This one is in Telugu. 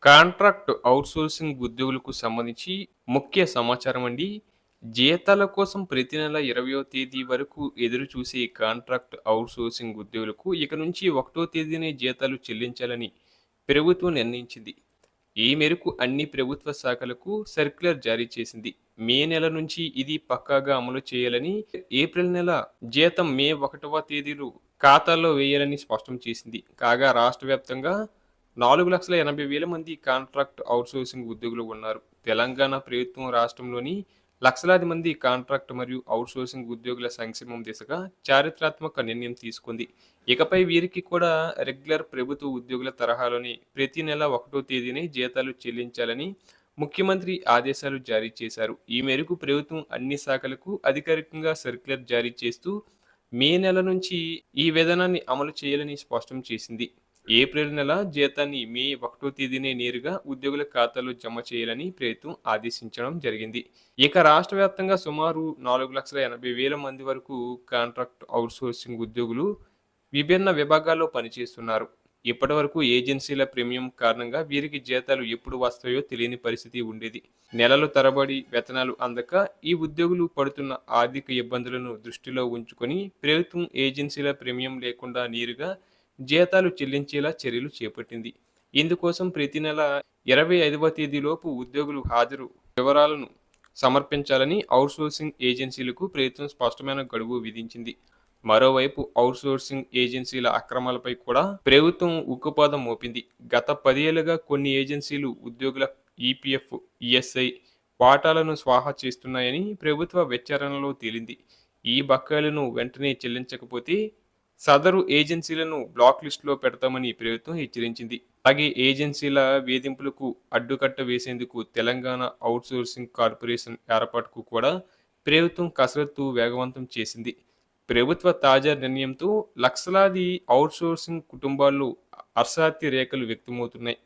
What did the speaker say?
కాంట్రాక్ట్ ఔట్‌సోర్సింగ్ ఉద్యోగులకు సంబంధించి ముఖ్య సమాచారం అండి. జీతాల కోసం ప్రతి నెల 20వ తేదీ వరకు ఎదురు చూసే కాంట్రాక్ట్ ఔట్‌సోర్సింగ్ ఉద్యోగులకు ఇక నుంచి 1వ తేదీనే జీతాలు చెల్లించాలని ప్రభుత్వం నిర్ణయించింది. ఈ మేరకు అన్ని ప్రభుత్వ శాఖలకు సర్క్యులర్ జారీ చేసింది. మే నెల నుంచి ఇది పక్కాగా అమలు చేయాలని, ఏప్రిల్ నెల జీతం మే 1వ తేదీలో ఖాతాల్లో వేయాలని స్పష్టం చేసింది. కాగా రాష్ట్ర వ్యాప్తంగా 4,80,000 మంది కాంట్రాక్ట్ ఔట్‌సోర్సింగ్ ఉద్యోగులు ఉన్నారు. తెలంగాణ ప్రభుత్వం రాష్ట్రంలోని లక్షలాది మంది కాంట్రాక్ట్ మరియు ఔట్‌సోర్సింగ్ ఉద్యోగుల సంక్షేమం దిశగా చారిత్రాత్మక నిర్ణయం తీసుకుంది. ఇకపై వీరికి కూడా రెగ్యులర్ ప్రభుత్వ ఉద్యోగుల తరహాలోనే ప్రతి నెల 1వ తేదీనే జీతాలు చెల్లించాలని ముఖ్యమంత్రి ఆదేశాలు జారీ చేశారు. ఈ మేరకు ప్రభుత్వం అన్ని శాఖలకు అధికారికంగా సర్క్యులర్ జారీ చేస్తూ మే నెల నుంచి ఈ విధానాన్ని అమలు చేయాలని స్పష్టం చేసింది. ఏప్రిల్ నెల జీతాన్ని మే 1వ తేదీనే నేరుగా ఉద్యోగుల ఖాతాలో జమ చేయాలని ప్రభుత్వం ఆదేశించడం జరిగింది. ఇక రాష్ట్ర వ్యాప్తంగా సుమారు 4,80,000 మంది వరకు కాంట్రాక్ట్ ఔట్‌సోర్సింగ్ ఉద్యోగులు విభిన్న విభాగాల్లో పనిచేస్తున్నారు. ఇప్పటివరకు ఏజెన్సీల ప్రీమియం కారణంగా వీరికి జీతాలు ఎప్పుడు వస్తాయో తెలియని పరిస్థితి ఉండేది. నెలల తరబడి వేతనాలు అందక ఈ ఉద్యోగులు పడుతున్న ఆర్థిక ఇబ్బందులను దృష్టిలో ఉంచుకొని ప్రభుత్వం ఏజెన్సీల ప్రీమియం లేకుండా నేరుగా జీతాలు చెల్లించేలా చర్యలు చేపట్టింది. ఇందుకోసం ప్రతి నెల 25వ తేదీలోపు ఉద్యోగులు హాజరు వివరాలను సమర్పించాలని ఔట్‌సోర్సింగ్ ఏజెన్సీలకు ప్రభుత్వం స్పష్టమైన గడువు విధించింది. మరోవైపు ఔట్‌సోర్సింగ్ ఏజెన్సీల అక్రమాలపై కూడా ప్రభుత్వం ఉక్కుపాదం మోపింది. గత 10 ఏళ్లుగా కొన్ని ఏజెన్సీలు ఉద్యోగుల ఈపీఎఫ్, ఈఎస్ఐ వాటాలను స్వాహా చేస్తున్నాయని ప్రభుత్వ విచారణలో తేలింది. ఈ బకాయిలను వెంటనే చెల్లించకపోతే సదరు ఏజెన్సీలను బ్లాక్ లిస్టులో పెడతామని ప్రభుత్వం హెచ్చరించింది. అలాగే ఏజెన్సీల వేధింపులకు అడ్డుకట్ట వేసేందుకు తెలంగాణ ఔట్‌సోర్సింగ్ కార్పొరేషన్ ఏర్పాటుకు కూడా ప్రభుత్వం కసరత్తు వేగవంతం చేసింది. ప్రభుత్వ తాజా నిర్ణయంతో లక్షలాది ఔట్‌సోర్సింగ్ కుటుంబాల్లో అర్శాతి రేఖలు వ్యక్తమవుతున్నాయి.